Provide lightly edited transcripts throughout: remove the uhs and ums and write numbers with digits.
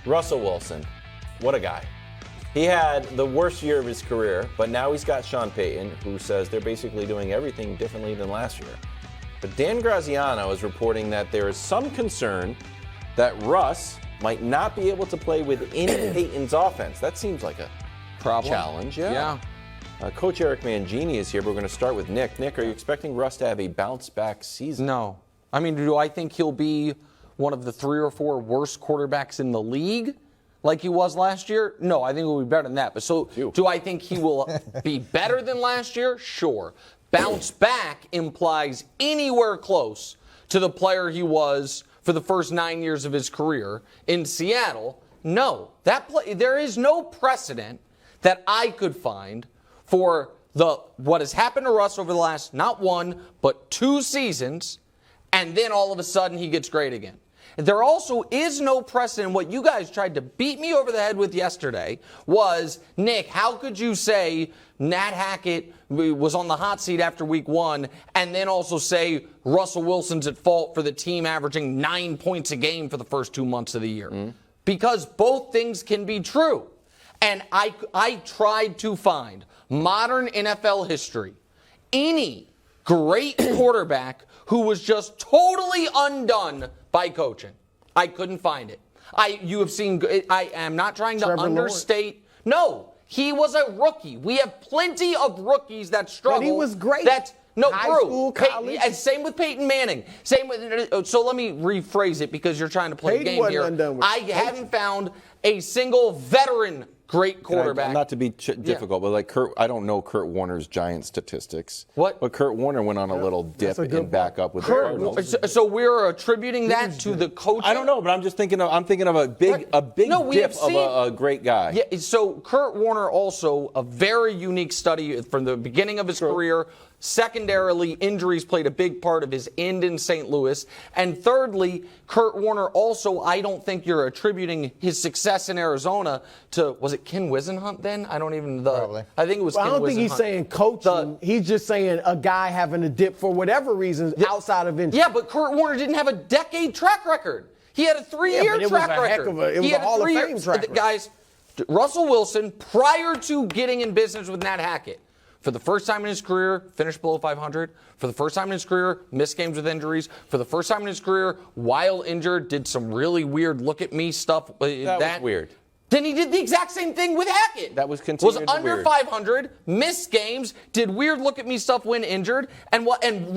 Russell Wilson, what a guy. He had the worst year of his career, but now he's got Sean Payton, who says they're basically doing everything differently than last year. But Dan Graziano is reporting that there is some concern that Russ might not be able to play within Payton's offense. That seems like a challenge. Yeah. Coach Eric Mangini is here, but we're going to start with Nick. Nick, are you expecting Russ to have a bounce-back season? No. I mean, do I think he'll be one of the 3 or 4 worst quarterbacks in the league like he was last year? No, I think he'll be better than that. But do I think he will be better than last year? Sure. Bounce back implies anywhere close to the player he was for the first 9 years of his career in Seattle. No. There is no precedent that I could find for what has happened to Russ over the last not 1 but 2 seasons, and then all of a sudden he gets great again. There also is no precedent. What you guys tried to beat me over the head with yesterday was, Nick, how could you say Nat Hackett was on the hot seat after week 1 and then also say Russell Wilson's at fault for the team averaging 9 points a game for the first 2 months of the year? Mm-hmm. Because both things can be true. And I tried to find modern NFL history any great quarterback who was just totally undone by coaching. I couldn't find it. You have seen. I am not trying to Trevor understate. Lawrence. No, he was a rookie. We have plenty of rookies that struggle. But he was great. High school, college. And same with Peyton Manning. So let me rephrase it because you're trying to play Peyton a game here. undone with I haven't found a single veteran great quarterback. Not to be difficult, but like I don't know Kurt Warner's Giant statistics. What? But Kurt Warner went on a little dip and back up with the Cardinals. So we're attributing that to the coach. I don't know, but I'm just thinking of a big dip of a great guy. Yeah. So Kurt Warner also a very unique study from the beginning of his career. Secondarily, injuries played a big part of his end in St. Louis. And thirdly, Kurt Warner also, I don't think you're attributing his success in Arizona to, was it Ken Wisenhunt then? I don't even, Probably. I think it was Ken Wisenhunt. I don't think he's saying coaching. He's just saying a guy having a dip for whatever reasons outside of injury. Yeah, but Kurt Warner didn't have a decade track record. He had a 3-year track record. It was a Hall of Fame track record. Guys, Russell Wilson, prior to getting in business with Nat Hackett, for the first time in his career, finished below 500. For the first time in his career, missed games with injuries. For the first time in his career, while injured, did some really weird look-at-me stuff. That was weird. Then he did the exact same thing with Hackett. That was continued Was under weird. 500, missed games, did weird look-at-me stuff when injured, and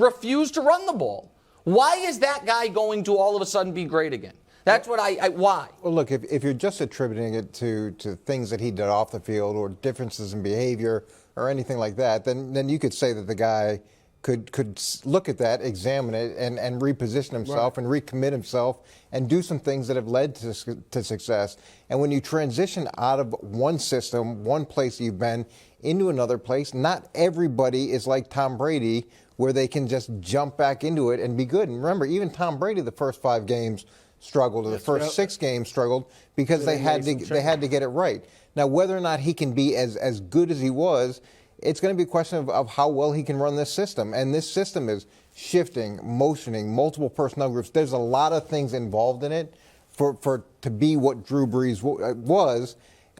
refused to run the ball. Why is that guy going to all of a sudden be great again? That's what why? Well, look, if you're just attributing it to things that he did off the field or differences in behavior or anything like that, then you could say that the guy could look at that, examine it, and reposition himself and recommit himself and do some things that have led to success. And when you transition out of one system, one place you've been, into another place, not everybody is like Tom Brady where they can just jump back into it and be good. And remember, even Tom Brady, the first 5 games struggled, or the first 6 games struggled because they had to get it right. Now, whether or not he can be as good as he was, it's going to be a question of how well he can run this system. And this system is shifting, motioning, multiple personnel groups. There's a lot of things involved in it to be what Drew Brees was.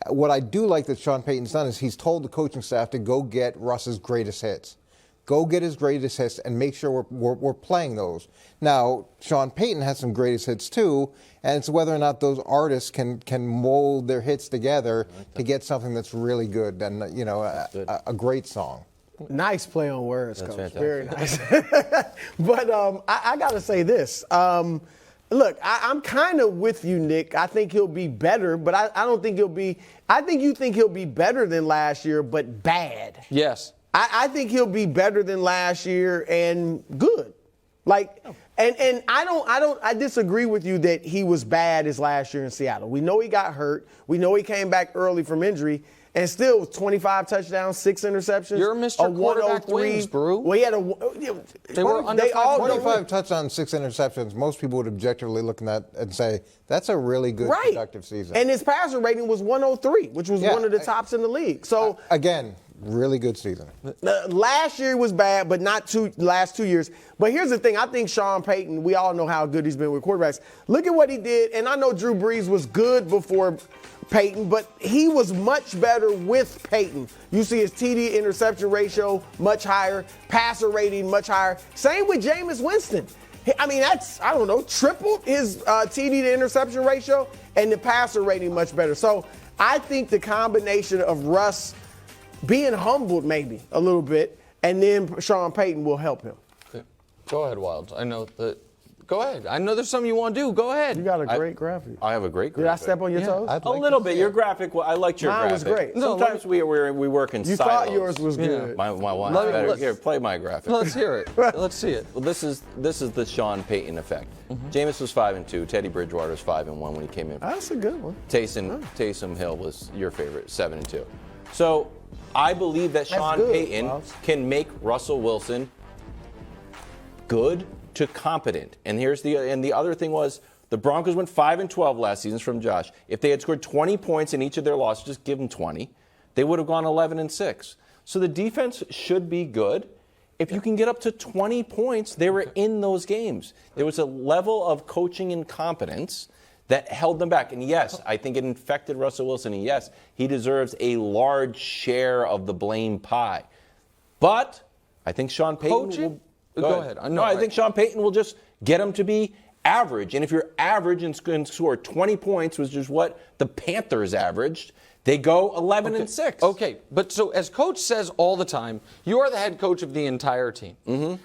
What I do like that Sean Payton's done is he's told the coaching staff to go get Russ's greatest hits. Go get his greatest hits and make sure we're playing those. Now, Sean Payton has some greatest hits too, and it's whether or not those artists can mold their hits together to get something that's really good and a great song. Nice play on words, That's Coach. fantastic. Very nice. But I got to say this. Look, I'm kind of with you, Nick. I think he'll be better, but I don't think he'll be – I think you think he'll be better than last year, but bad. Yes. I think he'll be better than last year and good. And I disagree with you that he was bad as last year in Seattle. We know he got hurt. We know he came back early from injury. And still, 25 touchdowns, 6 interceptions. You're Mr. Quarterback 103. wins, Brew. Well, he had They were under 25 touchdowns, 6 interceptions. Most people would objectively look at that and say, that's a really good, productive season. And his passer rating was 103, which was one of the tops in the league. So again, really good season. Last year was bad, but not last 2 years. But here's the thing. I think Sean Payton, we all know how good he's been with quarterbacks. Look at what he did. And I know Drew Brees was good before Payton, but he was much better with Payton. You see his TD interception ratio much higher, passer rating much higher. Same with Jameis Winston. I mean, that's, I don't know, tripled his TD to interception ratio and the passer rating much better. So I think the combination of Russ being humbled maybe a little bit and then Sean Payton will help him. Okay. Go ahead, Wilds. I know that. Go ahead. I know there's something you want to do. Go ahead. You got a great graphic. I have a great graphic. Did I step on your toes? A little bit. Your graphic, I liked your Mine graphic. was great. Sometimes we work in You silos. thought yours was good. My one better. Here, play my graphic. Let's hear it. Let's see it. Well, this is the Sean Payton effect. Jameis was 5-2. Teddy Bridgewater was 5-1 when he came in. That's a good one. Taysom Hill was your favorite, 7-2. So I believe that Sean good, Payton Miles. can make Russell Wilson good to competent. And the other thing was the Broncos went 5-12 last season from Josh. If they had scored 20 points in each of their losses, just give them 20, they would have gone 11-6. So the defense should be good. If you can get up to 20 points, they were in those games. There was a level of coaching incompetence that held them back. And yes, I think it infected Russell Wilson. And yes, he deserves a large share of the blame pie. But I think Sean Payton Coaching? will... Go ahead. I think Sean Payton will just get him to be average. And if you're average and can score 20 points, which is what the Panthers averaged, they go 11-6. Okay, but so as Coach says all the time, you are the head coach of the entire team.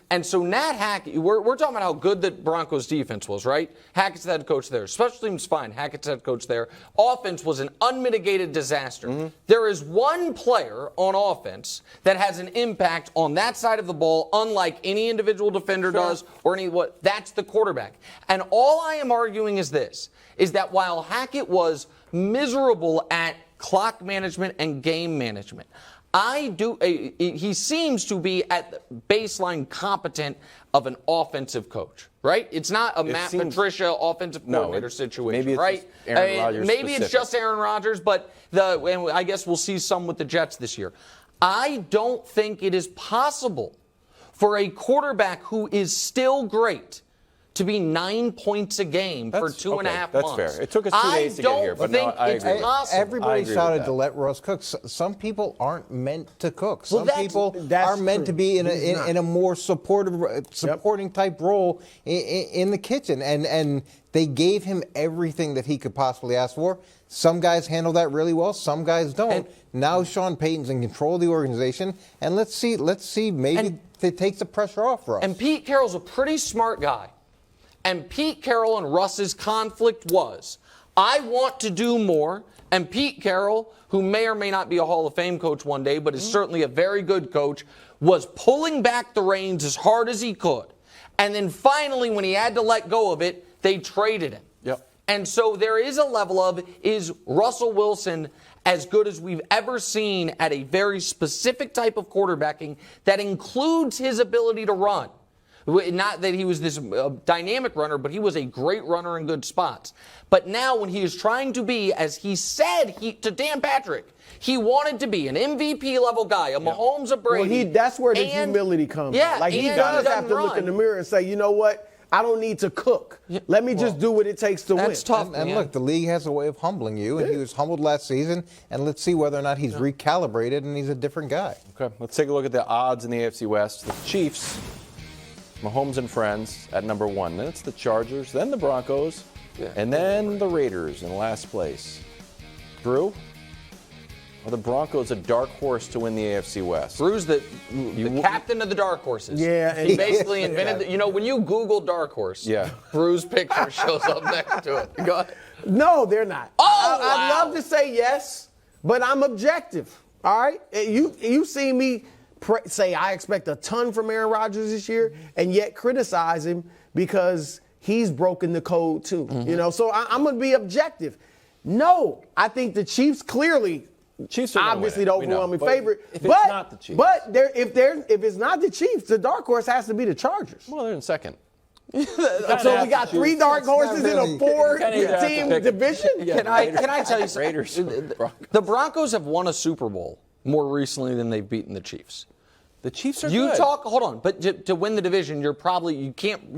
And so Nat Hackett, we're talking about how good the Broncos defense was, right? Hackett's the head coach there. Special teams, fine. Hackett's head coach there. Offense was an unmitigated disaster. There is one player on offense that has an impact on that side of the ball, unlike any individual defender does or that's the quarterback. And all I am arguing is this, is that while Hackett was miserable at clock management and game management, he seems to be at the baseline competent of an offensive coach, right? It's not a Matt Patricia offensive coordinator situation, maybe it's right? just Aaron Rodgers maybe it's just Aaron Rodgers, but and I guess we'll see some with the Jets this year. I don't think it is possible for a quarterback who is still great to be 9 points a game for 2.5 months. That's fair. It took us 2 days to get here, but no, I agree. Everybody shouted to let Russ cook. Some people aren't meant to cook. Some people are meant to be in a more supporting type role in the kitchen, and they gave him everything that he could possibly ask for. Some guys handle that really well. Some guys don't. And now Sean Payton's in control of the organization, and let's see. Maybe it takes the pressure off for us. And Pete Carroll's a pretty smart guy. And Pete Carroll and Russ's conflict was, I want to do more. And Pete Carroll, who may or may not be a Hall of Fame coach one day, but is certainly a very good coach, was pulling back the reins as hard as he could. And then finally, when he had to let go of it, they traded him. Yep. And so there is a level of, is Russell Wilson as good as we've ever seen at a very specific type of quarterbacking that includes his ability to run? Not that he was this dynamic runner, but he was a great runner in good spots. But now when he is trying to be, as he said to Dan Patrick, he wanted to be an MVP level guy, a Mahomes, a Brady. Well, that's where the humility comes. Yeah, like he does have to look in the mirror and say, you know what? I don't need to cook. Let me just do what it takes to win. That's tough. And look, the league has a way of humbling you, and he was humbled last season. And let's see whether or not he's recalibrated and he's a different guy. Okay, let's take a look at the odds in the AFC West. The Chiefs, Mahomes and friends at number 1. Then it's the Chargers, then the Broncos, and then the Raiders in last place. Drew, are the Broncos a dark horse to win the AFC West? Drew's the captain of the dark horses. Yeah. He basically invented, when you Google dark horse, Drew's picture shows up next to it. Go ahead. No, they're not. Oh, I'd love to say yes, but I'm objective. All right? You see me say I expect a ton from Aaron Rodgers this year and yet criticize him because he's broken the code too. So I'm going to be objective. No, I think the Chiefs clearly obviously the overwhelming favorite. If it's not the Chiefs. But if it's not the Chiefs, the dark horse has to be the Chargers. Well, they're in second. So we got 3 dark horses in a 4-team division? Can I tell you something? The Broncos have won a Super Bowl more recently than they've beaten the Chiefs. The Chiefs are You good. hold on, but to win the division, you probably can't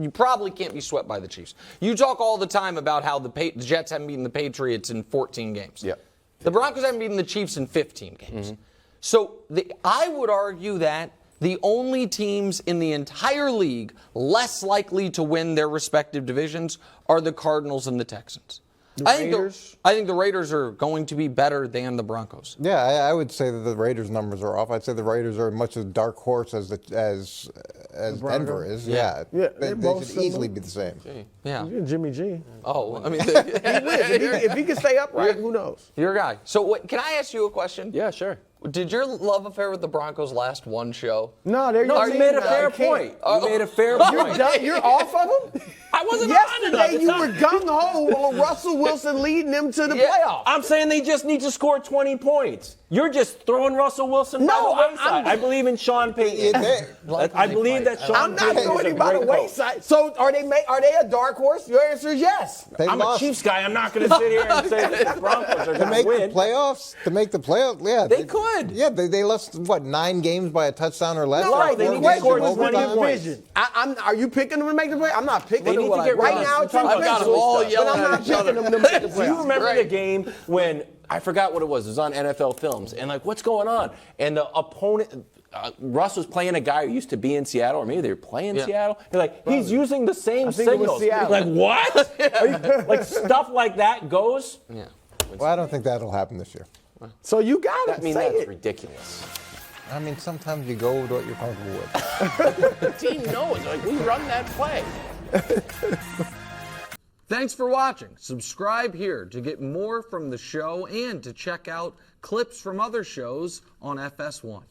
be swept by the Chiefs. You talk all the time about how the Jets haven't beaten the Patriots in 14 games. Yeah. The Broncos haven't beaten the Chiefs in 15 games. So I would argue that the only teams in the entire league less likely to win their respective divisions are the Cardinals and the Texans. I think the Raiders are going to be better than the Broncos. Yeah, I would say that the Raiders' numbers are off. I'd say the Raiders are much as dark horse as Denver is. Yeah, they should easily be the same. Yeah. Jimmy G. Oh, I mean, If he can stay upright, who knows? your guy. So can I ask you a question? Yeah, sure. Did your love affair with the Broncos last one show? No, they're You made a fair point. You made a fair point. You're off of them? I wasn't on it. Yesterday, you were gung-ho on Russell Wilson leading them to the playoffs. I'm saying they just need to score 20 points. You're just throwing Russell Wilson by the wayside. I believe in Sean Payton. I believe that Sean I'm not Payton throwing is a him by the great coach. wayside. So are they a dark horse? Your answer is yes. I'm a Chiefs guy. I'm not going to sit here and say that the Broncos are To going make to win. the playoffs, yeah, They could. Yeah, they lost 9 games by a touchdown or less. No, Right, they need to score 20 points. Are you picking them to make the play? I'm not picking They them. need to get Right rid of now, it's in I've got them all pencils, but yelling I'm at not each other. picking them to make the Do you playoffs. remember the game when I forgot what it was? It was on NFL Films, and what's going on? And the opponent, Russ was playing a guy who used to be in Seattle, or maybe they were playing Seattle. They're he's using the same think it was signals. Seattle. What? Stuff like that goes. Yeah. Well, I don't think that'll happen this year. So you got to say That's it. ridiculous. I mean, sometimes you go with what you're comfortable with. The team knows. We run that play. Thanks for watching. Subscribe here to get more from the show and to check out clips from other shows on FS1.